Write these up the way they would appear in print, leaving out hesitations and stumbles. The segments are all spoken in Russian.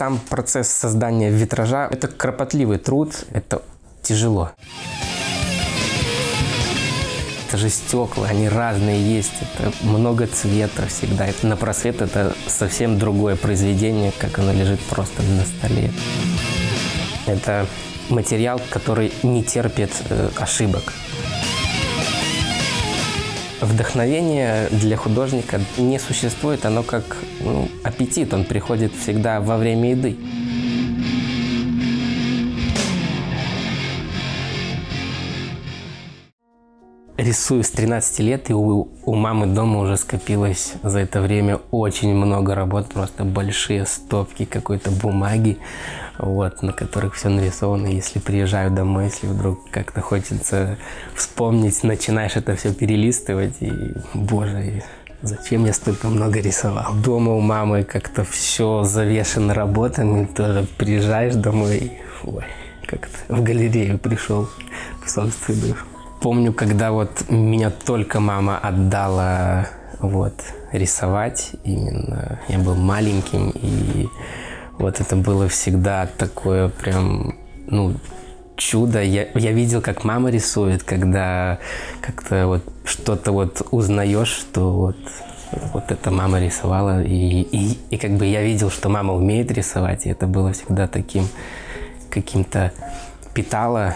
Сам процесс создания витража – это кропотливый труд, это тяжело. Это же стекла, они разные есть, это много цвета всегда. На просвет это совсем другое произведение, как оно лежит просто на столе. Это материал, который не терпит ошибок. Вдохновение для художника не существует, оно как аппетит, он приходит всегда во время еды. Рисую с 13 лет, и у мамы дома уже скопилось за это время очень много работ, просто большие стопки какой-то бумаги, на которых все нарисовано. Если приезжаю домой, если вдруг как-то хочется вспомнить, начинаешь это все перелистывать, и, боже, зачем я столько много рисовал? Дома у мамы как-то все завешено работами, тоже приезжаешь домой, и, как-то в галерею пришел в собственную. Помню, когда меня только мама отдала рисовать, именно я был маленьким, и это было всегда такое прям, чудо. Я видел, как мама рисует, когда как-то что-то узнаешь, что это мама рисовала, и как бы я видел, что мама умеет рисовать, и это было всегда таким каким-то питало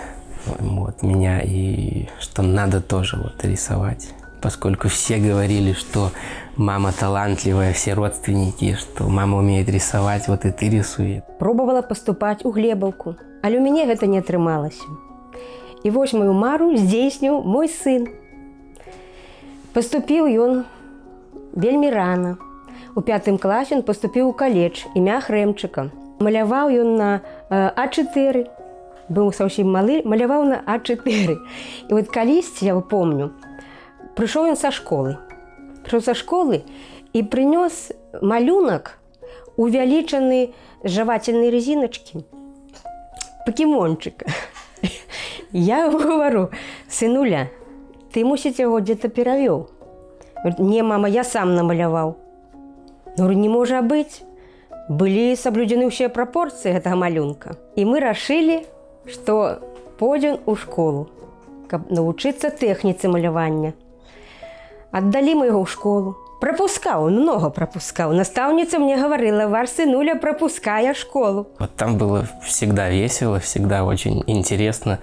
меня, и что надо тоже рисовать. Поскольку все говорили, что мама талантливая, все родственники, что мама умеет рисовать, и ты рисуй. Пробовала поступать у Глебовку, але у мяне гэта не атрымалася. І мою мару здзейсніў мой сын. Паступіў ён вельмі рана. У 5 класе ён паступіў у каледж імя Хрэмчыка. Маляваў ён на А4. Быў зусім малы, маляваў на А4. І калісьці, я помню, прыйшоў ён са школы. І прынёс малюнак, увялічаны жавательнай резиначкі, пакемончыка. Я гавару: сынуля, ты, мусіць, яго дзе-то перавёў. Не, мама, я сам намаляваў. Не можа быць. Былі саблюдзены ўсе прапорцыі гэтага малюнка. І мы рашылі, што пойдзем у школу, каб навучыцца тэхніцы малявання. Аддалі мы яго ў школу. Пропускаў, много пропускаў. Настаўніца мне говорила: ваш сынуля пропуская школу. Там было всегда весело, всегда очень интересно.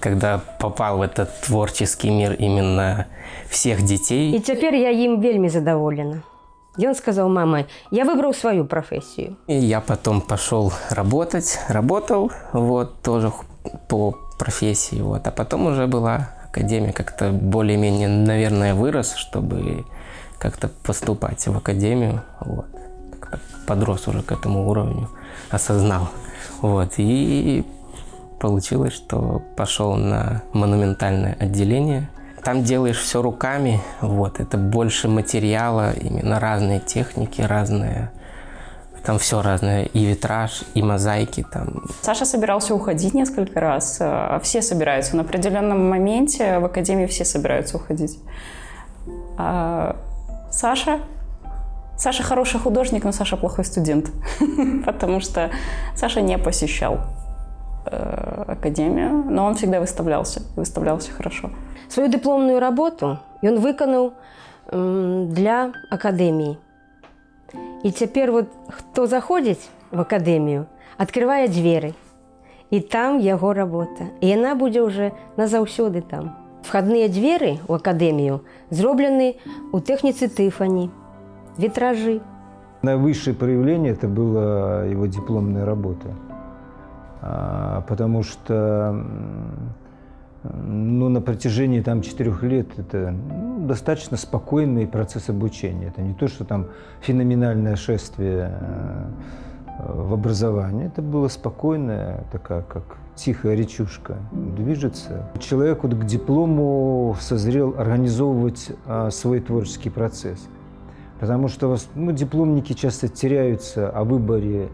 Когда попал в этот творческий мир именно всех детей. И теперь я им вельми задоволена. И он сказал: мама, я выбрал свою профессию. И я потом пошел работать, работал тоже по профессии. А потом уже была академия, как-то более-менее, наверное, вырос, чтобы как-то поступать в академию. Как-то подрос уже к этому уровню, осознал. И получилось, что пошел на монументальное отделение. Там делаешь все руками, это больше материала, именно разные техники, разные, там все разное, и витраж, и мозаики там. Саша собирался уходить несколько раз, все собираются, на определенном моменте в академии все собираются уходить. Саша хороший художник, но Саша плохой студент, потому что Саша не посещал академию, но он всегда выставлялся хорошо. Свою дипломную работу он выканаў для академии. И теперь кто заходит в академию, открывае двери, и там его работа. И она будет уже назаўсёды там. Входные двери в академию зроблены у техницы Тиффани, витражи. Наивысшее проявление это была его дипломная работа, потому что на протяжении 4 лет это достаточно спокойный процесс обучения. Это не то, что там феноменальное шествие в образовании. Это было спокойное, такая как тихая речушка, движется. Человек к диплому созрел организовывать свой творческий процесс. Потому что дипломники часто теряются о выборе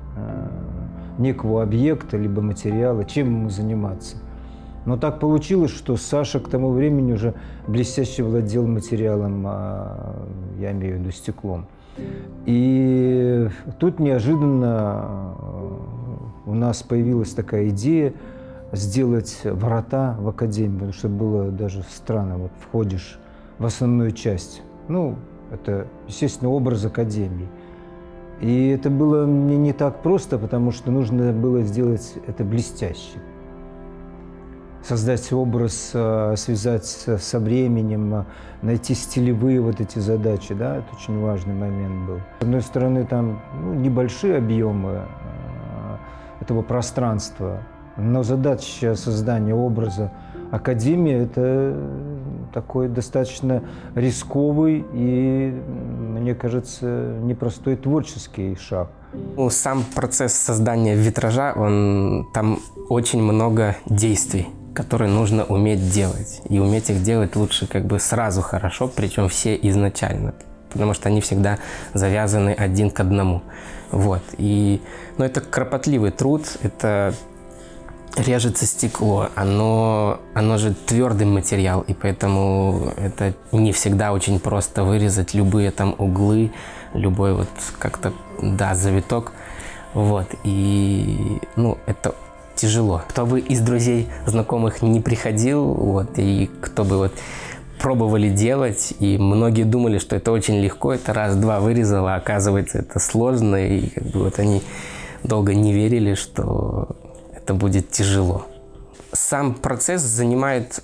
некого объекта либо материала, чем ему заниматься. Но так получилось, что Саша к тому времени уже блестяще владел материалом, я имею в виду стеклом. И тут неожиданно у нас появилась такая идея сделать врата в академию, потому что было даже странно, вот входишь в основную часть. Ну, это, естественно, образ академии. И это было мне не так просто, потому что нужно было сделать это блестяще. Создать образ, связать со временем, найти стилевые вот эти задачи, да, это очень важный момент был. С одной стороны, там небольшие объемы этого пространства, но задача создания образа академии – это такой достаточно рисковый и, мне кажется, непростой творческий шаг. Ну, сам процесс создания витража, там очень много действий, которые нужно уметь делать. И уметь их делать лучше как бы сразу хорошо, причем все изначально, потому что они всегда завязаны один к одному. Вот. Но это кропотливый труд, это режется стекло, оно же твердый материал, и поэтому это не всегда очень просто вырезать любые там углы, любой вот как-то, да, завиток. Вот. И, это тяжело. Кто бы из друзей, знакомых не приходил, вот, и кто бы вот пробовали делать, и многие думали, что это очень легко, это раз-два вырезало, а оказывается, это сложно, и как бы вот они долго не верили, что это будет тяжело. Сам процесс занимает,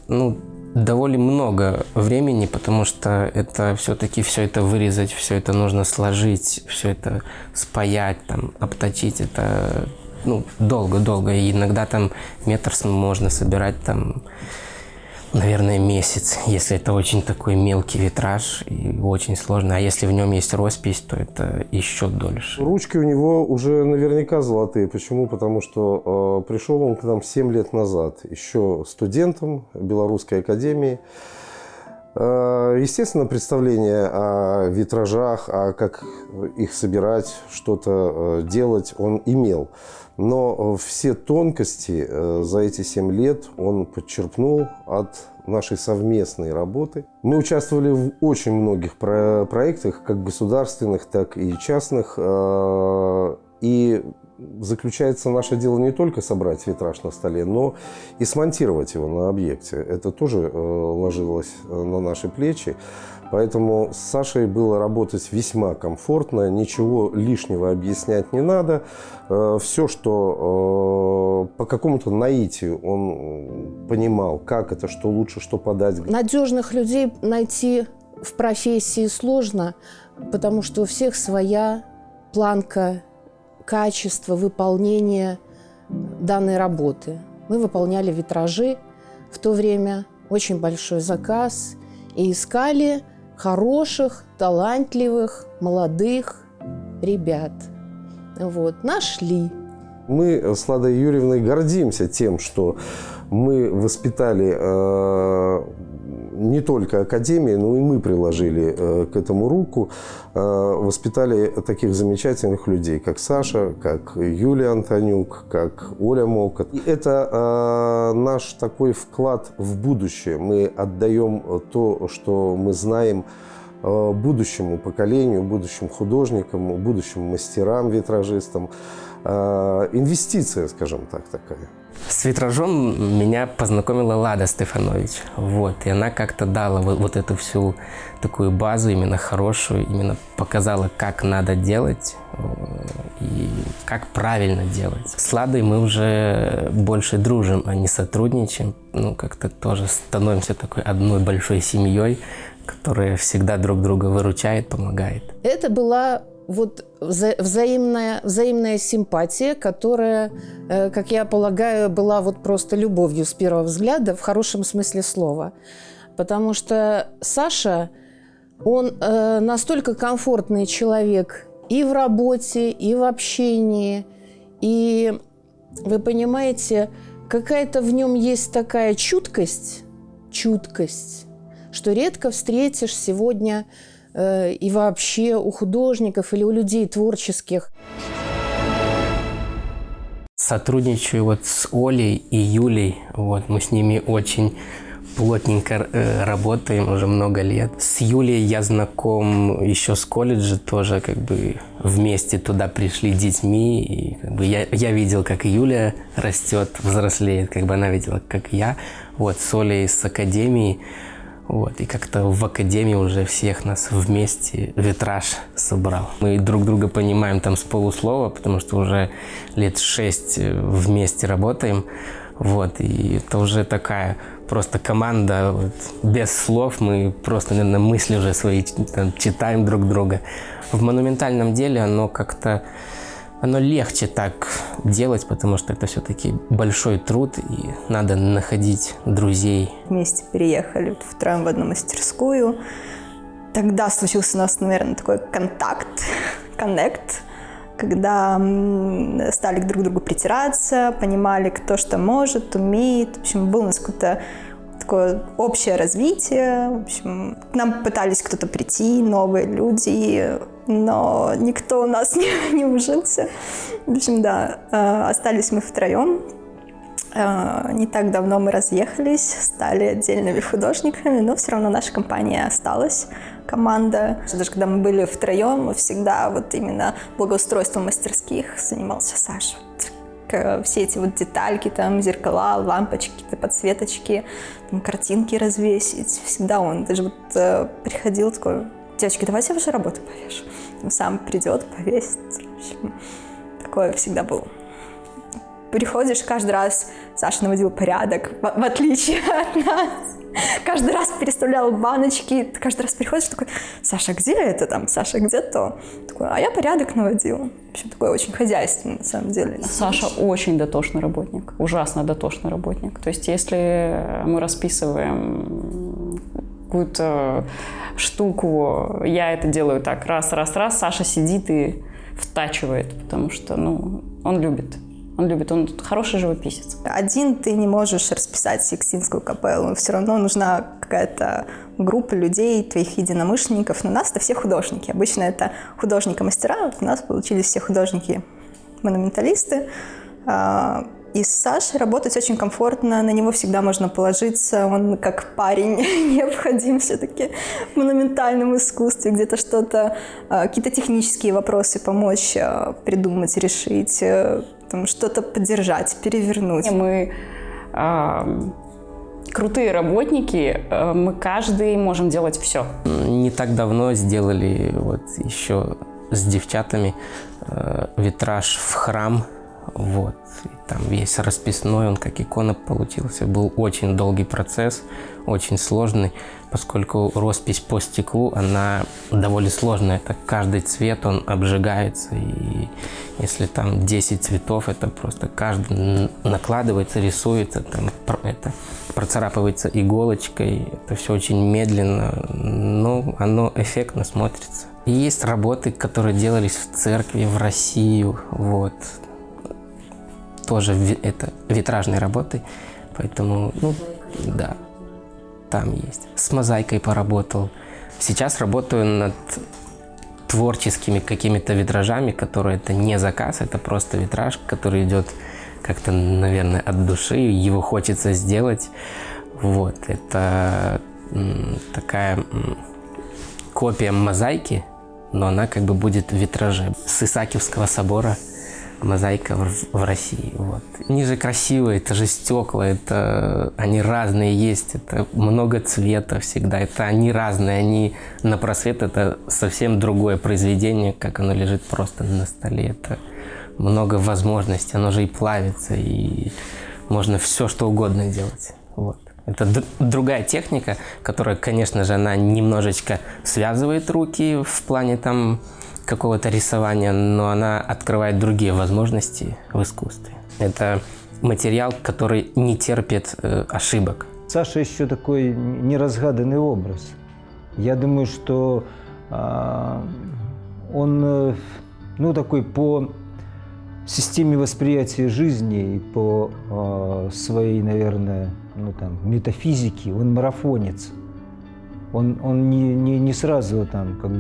довольно много времени, потому что это все-таки все это вырезать, все это нужно сложить, все это спаять, там, обточить, это долго-долго. И иногда там метр можно собирать там, наверное, месяц, если это очень такой мелкий витраж и очень сложно. А если в нем есть роспись, то это еще дольше. Ручки у него уже наверняка золотые. Почему? Потому что пришел он к нам 7 лет назад, еще студентом Белорусской академии. Естественно, представление о витражах, о как их собирать, что-то делать он имел. Но все тонкости за эти 7 лет он подчерпнул от нашей совместной работы. Мы участвовали в очень многих проектах, как государственных, так и частных. И заключается наше дело не только собрать витраж на столе, но и смонтировать его на объекте. Это тоже ложилось на наши плечи. Поэтому с Сашей было работать весьма комфортно, ничего лишнего объяснять не надо. Все, что по какому-то наитию он понимал, как это, что лучше, что подать. Надежных людей найти в профессии сложно, потому что у всех своя планка качества выполнения данной работы. Мы выполняли витражи в то время, очень большой заказ, и искали хороших, талантливых, молодых ребят. Вот. Нашли. Мы с Ладой Юрьевной гордимся тем, что мы воспитали не только академию, но и мы приложили к этому руку, воспитали таких замечательных людей, как Саша, как Юлия Антонюк, как Оля Мокот. И это наш такой вклад в будущее. Мы отдаем то, что мы знаем, будущему поколению, будущим художникам, будущим мастерам, витражистам. Инвестиция, скажем так, такая. С витражом меня познакомила Лада Стефанович. Вот. И она как-то дала вот эту всю такую базу, именно хорошую, именно показала, как надо делать и как правильно делать. С Ладой мы уже больше дружим, а не сотрудничаем. Как-то тоже становимся такой одной большой семьей, которая всегда друг друга выручает, помогает. Это была вот взаимная симпатия, которая, как я полагаю, была вот просто любовью с первого взгляда, в хорошем смысле слова. Потому что Саша, он настолько комфортный человек и в работе, и в общении. И вы понимаете, какая-то в нем есть такая чуткость, что редко встретишь сегодня и вообще у художников или у людей творческих. С сотрудничаю вот с Олей и Юлей. Вот, мы с ними очень плотненько работаем уже много лет. С Юлей я знаком еще с колледжа, тоже как бы вместе туда пришли детьми. И как бы я видел, как Юля растет, взрослеет, как бы она видела, как я. Вот, с Олей с академии. Вот, и как-то в академии уже всех нас вместе витраж собрал. Мы друг друга понимаем там с полуслова, потому что уже лет 6 вместе работаем. Вот, и это уже такая просто команда, вот, без слов, мы просто, наверное, мысли уже свои там, читаем друг друга. В монументальном деле оно легче так делать, потому что это все-таки большой труд, и надо находить друзей. Вместе переехали втроем в одну мастерскую. Тогда случился у нас, наверное, такой коннект, когда стали друг к другу притираться, понимали, кто что может, умеет. В общем, было у нас какое-то такое общее развитие. В общем, к нам пытались кто-то прийти, новые люди, но никто у нас не ужился. В общем, да, остались мы втроем. Не так давно мы разъехались, стали отдельными художниками, но все равно наша компания осталась, команда. Даже когда мы были втроем, всегда вот именно благоустройством мастерских занимался Саша. Все эти вот детальки, там, зеркала, лампочки, подсветочки, там, картинки развесить. Всегда он даже вот приходил такой: девочки, давайте я вашу работу повешу. Он сам придет, повесит. В общем, такое всегда было. Приходишь, каждый раз Саша наводил порядок, в отличие от нас. Каждый раз переставлял баночки. Ты каждый раз приходишь такой: Саша, где это там? Саша, где то? Такой: а я порядок наводил. В общем, такой очень хозяйственный, на самом деле. Саша очень дотошный работник, ужасно дотошный работник. То есть если мы расписываем какую-то штуку, я это делаю так, раз, Саша сидит и втачивает, потому что, он любит. Он хороший живописец. Один ты не можешь расписать Сикстинскую капеллу. Все равно нужна какая-то группа людей, твоих единомышленников. Но у нас это все художники. Обычно это художники-мастера. Вот у нас получились все художники-монументалисты. И с Сашей работать очень комфортно, на него всегда можно положиться. Он как парень необходим все-таки в монументальном искусстве. Где-то что-то, какие-то технические вопросы помочь придумать, решить, что-то поддержать, перевернуть. Мы крутые работники, мы каждый можем делать все. Не так давно сделали вот еще с девчатами витраж в храм. Вот. И там весь расписной, он как икона получился. Был очень долгий процесс, очень сложный, поскольку роспись по стеклу, она довольно сложная. Это каждый цвет, он обжигается. И если там 10 цветов, это просто каждый накладывается, рисуется, там, это процарапывается иголочкой. Это все очень медленно, но оно эффектно смотрится. И есть работы, которые делались в церкви, в Россию, вот. Тоже это витражные работы, поэтому, да, там есть. С мозаикой поработал. Сейчас работаю над творческими какими-то витражами, которые это не заказ, это просто витраж, который идет как-то, наверное, от души, его хочется сделать. Вот, это такая копия мозаики, но она как бы будет в витраже. С Исаакиевского собора мозаика в России. Вот. Они же красивые, это же стекла, они разные есть, это много цвета всегда, это они разные, они на просвет, это совсем другое произведение, как оно лежит просто на столе. Это много возможностей, оно же и плавится, и можно все, что угодно делать. Вот. Это другая техника, которая, конечно же, она немножечко связывает руки в плане там какого-то рисования, но она открывает другие возможности в искусстве. Это материал, который не терпит ошибок. Саша еще такой неразгаданный образ. Я думаю, что он такой по системе восприятия жизни и по своей, наверное, метафизике, он марафонец. Он не сразу там, как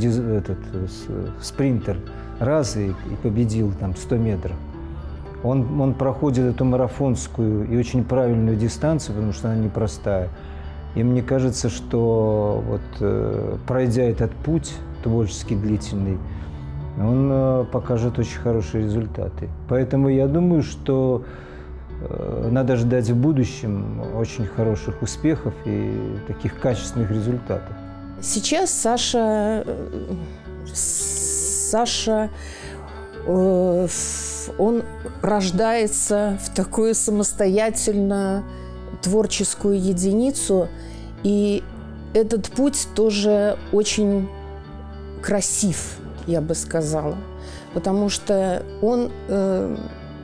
спринтер, раз и победил там 100 метров. Он проходит эту марафонскую и очень правильную дистанцию, потому что она непростая. И мне кажется, что вот пройдя этот путь творчески длительный, он покажет очень хорошие результаты. Поэтому я думаю, что надо ждать в будущем очень хороших успехов и таких качественных результатов. Сейчас Саша он рождается в такую самостоятельную творческую единицу, и этот путь тоже очень красив, я бы сказала, потому что он,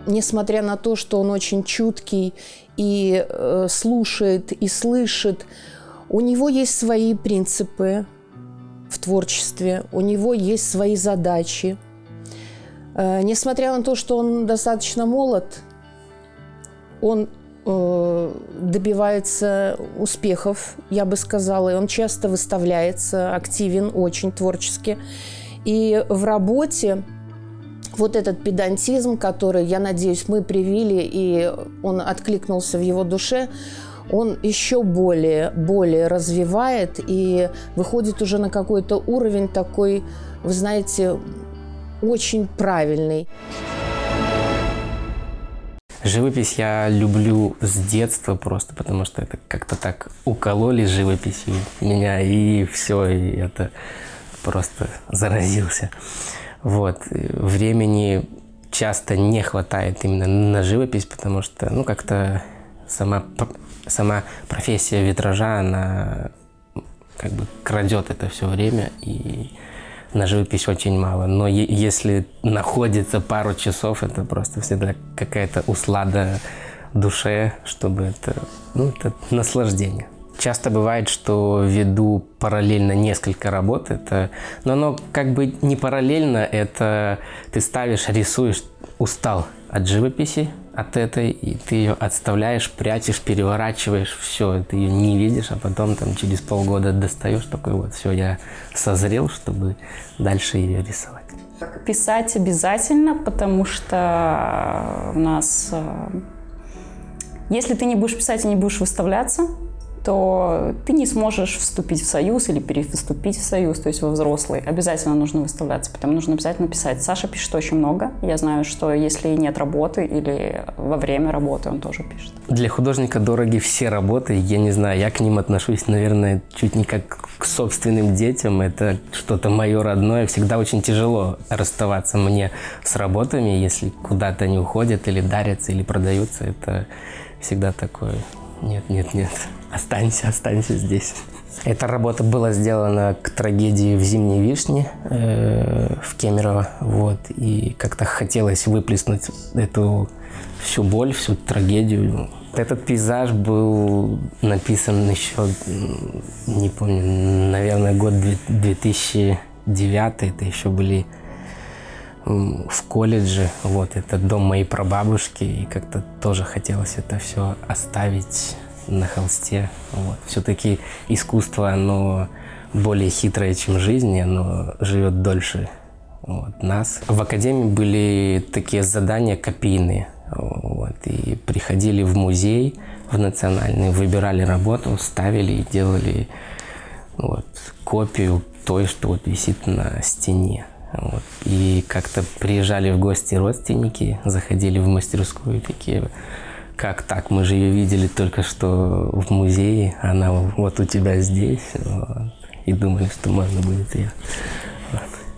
несмотря на то, что он очень чуткий и слушает, и слышит, у него есть свои принципы в творчестве, у него есть свои задачи. Несмотря на то, что он достаточно молод, он добивается успехов, я бы сказала, и он часто выставляется, активен очень творчески. И в работе вот этот педантизм, который, я надеюсь, мы привили, и он откликнулся в его душе, он еще более развивает и выходит уже на какой-то уровень такой, вы знаете, очень правильный. Живопись я люблю с детства просто, потому что это как-то так укололи живописью меня, и все, и это просто заразился. Вот. Времени часто не хватает именно на живопись, потому что, ну, как-то сама профессия витража, она как бы крадет это все время, и на живопись очень мало. Но если находится пару часов, это просто всегда какая-то услада душе, чтобы это наслаждение. Часто бывает, что веду параллельно несколько работ, но оно как бы не параллельно, это ты ставишь, рисуешь, устал от живописи, от этой, и ты ее отставляешь, прячешь, переворачиваешь, все, ты ее не видишь, а потом там через полгода достаешь, такой вот, все, я созрел, чтобы дальше ее рисовать. Писать обязательно, потому что у нас, если ты не будешь писать и не будешь выставляться, то ты не сможешь вступить в союз или перевступить в союз, то есть во взрослый. Обязательно нужно выставляться, потому нужно обязательно писать. Саша пишет очень много. Я знаю, что если нет работы или во время работы, он тоже пишет. Для художника дороги все работы. Я не знаю, я к ним отношусь, наверное, чуть не как к собственным детям. Это что-то мое родное. Всегда очень тяжело расставаться мне с работами, если куда-то они уходят или дарятся, или продаются. Это всегда такое... Нет, останься здесь. Эта работа была сделана к трагедии в «Зимней вишне» в Кемерово. Вот, и как-то хотелось выплеснуть эту всю боль, всю трагедию. Этот пейзаж был написан еще, не помню, наверное, год 2009. Это еще были в колледже. Вот, это дом моей прабабушки. И как-то тоже хотелось это все оставить на холсте. Вот. Все-таки искусство, оно более хитрое, чем жизнь, оно живет дольше нас. В академии были такие задания копийные. Вот, и приходили в музей, в национальный, выбирали работу, ставили и делали копию той, что вот висит на стене. Вот. И как-то приезжали в гости родственники, заходили в мастерскую, такие: как так, мы же ее видели только что в музее, она вот у тебя здесь. Вот. И думали, что можно будет ее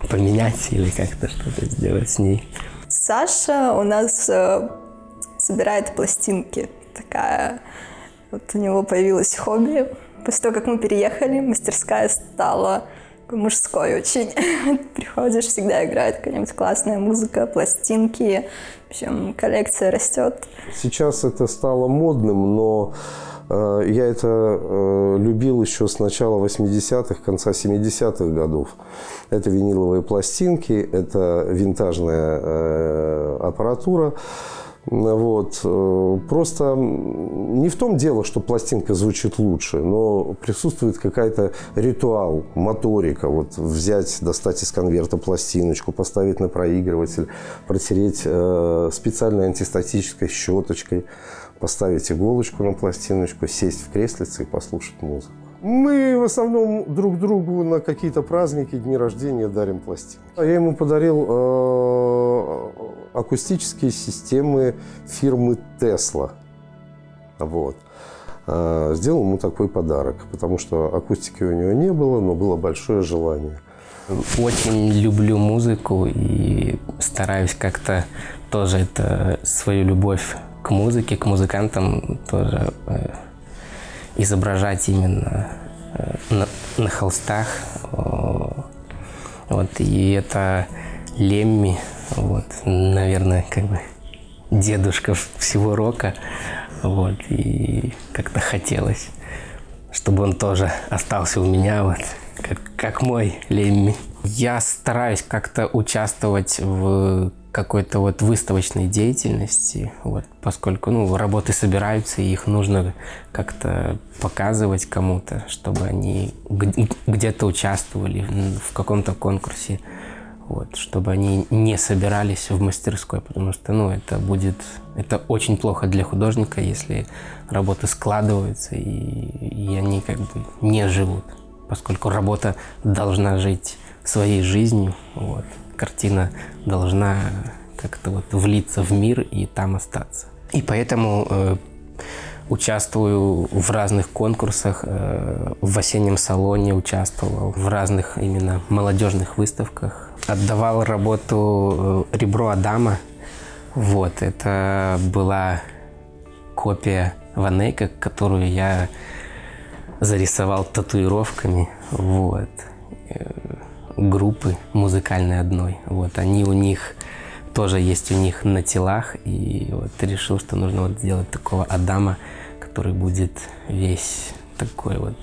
поменять или как-то что-то сделать с ней. Саша у нас собирает пластинки. Такая вот у него появилось хобби. После того, как мы переехали, мастерская стала мужской очень. Приходишь, всегда играет какая-нибудь классная музыка, пластинки. В общем, коллекция растет. Сейчас это стало модным, но я это любил еще с начала 80-х, конца 70-х годов. Это виниловые пластинки, это винтажная аппаратура. Вот. Просто не в том дело, что пластинка звучит лучше, но присутствует какая-то ритуал, моторика. Вот взять, достать из конверта пластиночку, поставить на проигрыватель, протереть специальной антистатической щеточкой, поставить иголочку на пластиночку, сесть в креслице и послушать музыку. Мы в основном друг другу на какие-то праздники, дни рождения дарим пластинки. Я ему подарил акустические системы фирмы Tesla. Вот. Сделал ему такой подарок, потому что акустики у него не было, но было большое желание. Очень люблю музыку и стараюсь как-то тоже это свою любовь к музыке, к музыкантам тоже изображать именно на холстах. Вот, и это Лемми, вот, наверное, как бы дедушка всего рока. Вот, и как-то хотелось, чтобы он тоже остался у меня, вот, как мой Лемми. Я стараюсь как-то участвовать в какой-то вот выставочной деятельности, вот, поскольку работы собираются, и их нужно как-то показывать кому-то, чтобы они где-то участвовали в каком-то конкурсе, вот, чтобы они не собирались в мастерской, потому что это очень плохо для художника, если работы складываются и они как бы не живут, поскольку работа должна жить своей жизнью, вот. Картина должна как-то вот влиться в мир и там остаться. И поэтому участвую в разных конкурсах, в осеннем салоне участвовал, в разных именно молодежных выставках. Отдавал работу «Ребро Адама». Вот, это была копия Ван Эйка, которую я зарисовал татуировками. Вот. Группы музыкальной одной. Вот, они у них тоже есть у них на телах, и вот решил, что нужно вот сделать такого Адама, который будет весь такой вот,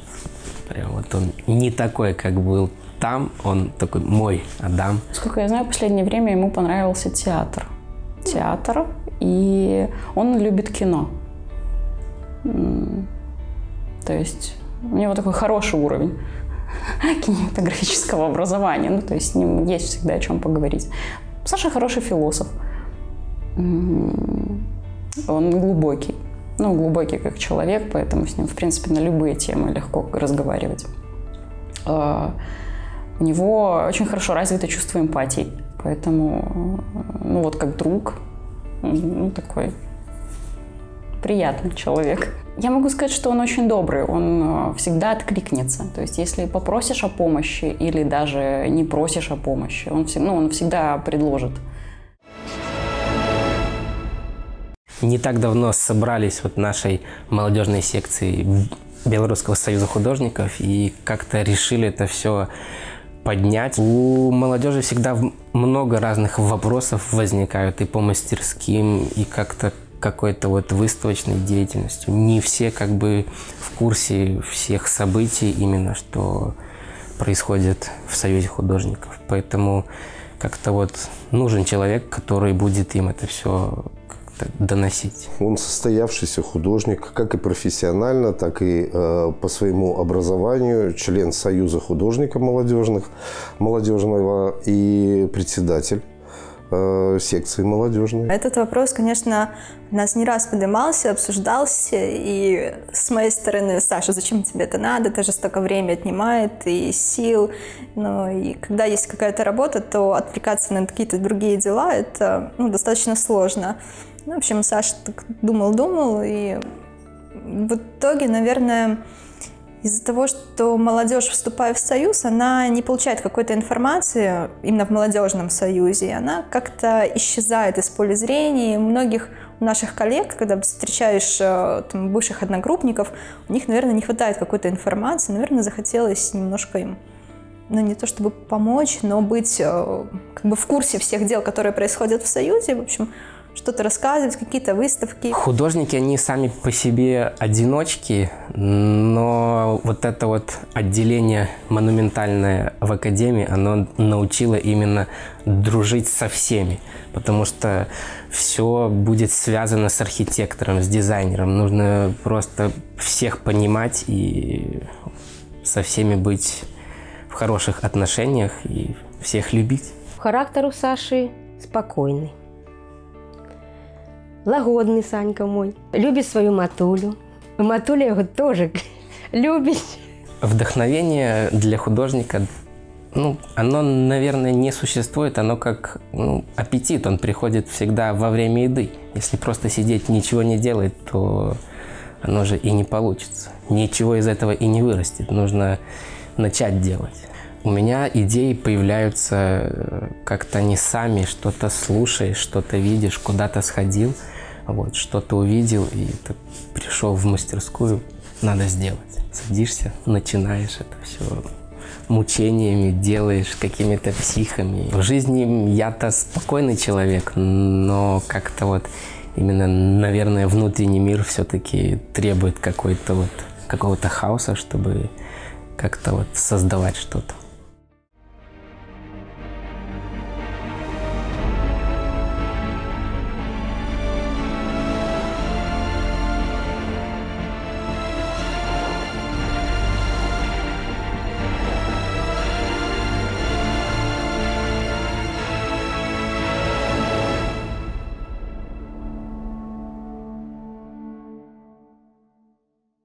прям вот он не такой, как был там, он такой мой Адам. Сколько я знаю, в последнее время ему понравился театр, и он любит кино. То есть у него такой хороший уровень кинематографического образования. То есть с ним есть всегда о чем поговорить. Саша хороший философ. Он глубокий. Глубокий как человек, поэтому с ним, в принципе, на любые темы легко разговаривать. У него очень хорошо развито чувство эмпатии. Поэтому, вот как друг, такой приятный человек. Я могу сказать, что он очень добрый, он всегда откликнется. То есть, если попросишь о помощи или даже не просишь о помощи, он всегда предложит. Не так давно собрались вот нашей молодежной секции Белорусского союза художников и как-то решили это все поднять. У молодежи всегда много разных вопросов возникают и по мастерским, и как-то какой-то вот выставочной деятельностью. Не все как бы в курсе всех событий именно, что происходит в Союзе художников. Поэтому как-то вот нужен человек, который будет им это все как-то доносить. Он состоявшийся художник, как и профессионально, так и по своему образованию, член Союза художников молодежного и председатель секции молодежной. Этот вопрос, конечно, у нас не раз поднимался, обсуждался, и с моей стороны: Саша, зачем тебе это надо, это же столько времени отнимает и сил. И когда есть какая-то работа, то отвлекаться на какие-то другие дела, это достаточно сложно. В общем, Саша так думал, и в итоге, наверное, из-за того, что молодежь, вступая в союз, она не получает какой-то информации именно в молодежном союзе, она как-то исчезает из поля зрения. У многих наших коллег, когда встречаешь бывших одногруппников, у них, наверное, не хватает какой-то информации, наверное, захотелось немножко им, не то чтобы помочь, но быть как бы в курсе всех дел, которые происходят в союзе, в общем, что-то рассказывать, какие-то выставки. Художники, они сами по себе одиночки, но что вот это вот отделение монументальное в академии, оно научило именно дружить со всеми, потому что все будет связано с архитектором, с дизайнером. Нужно просто всех понимать и со всеми быть в хороших отношениях и всех любить. Характер у Саши спокойный. Лагодный Санька мой. Любит свою матулю. Матуля его тоже любит. Вдохновение для художника, оно, наверное, не существует. Оно как аппетит, он приходит всегда во время еды. Если просто сидеть, ничего не делать, то оно же и не получится. Ничего из этого и не вырастет. Нужно начать делать. У меня идеи появляются как-то не сами. Что-то слушаешь, что-то видишь, куда-то сходил, что-то увидел, и ты пришел в мастерскую, надо сделать. Садишься, начинаешь это все мучениями, делаешь какими-то психами. В жизни я-то спокойный человек, но как-то именно, наверное, внутренний мир все-таки требует какого-то хаоса, чтобы как-то создавать что-то.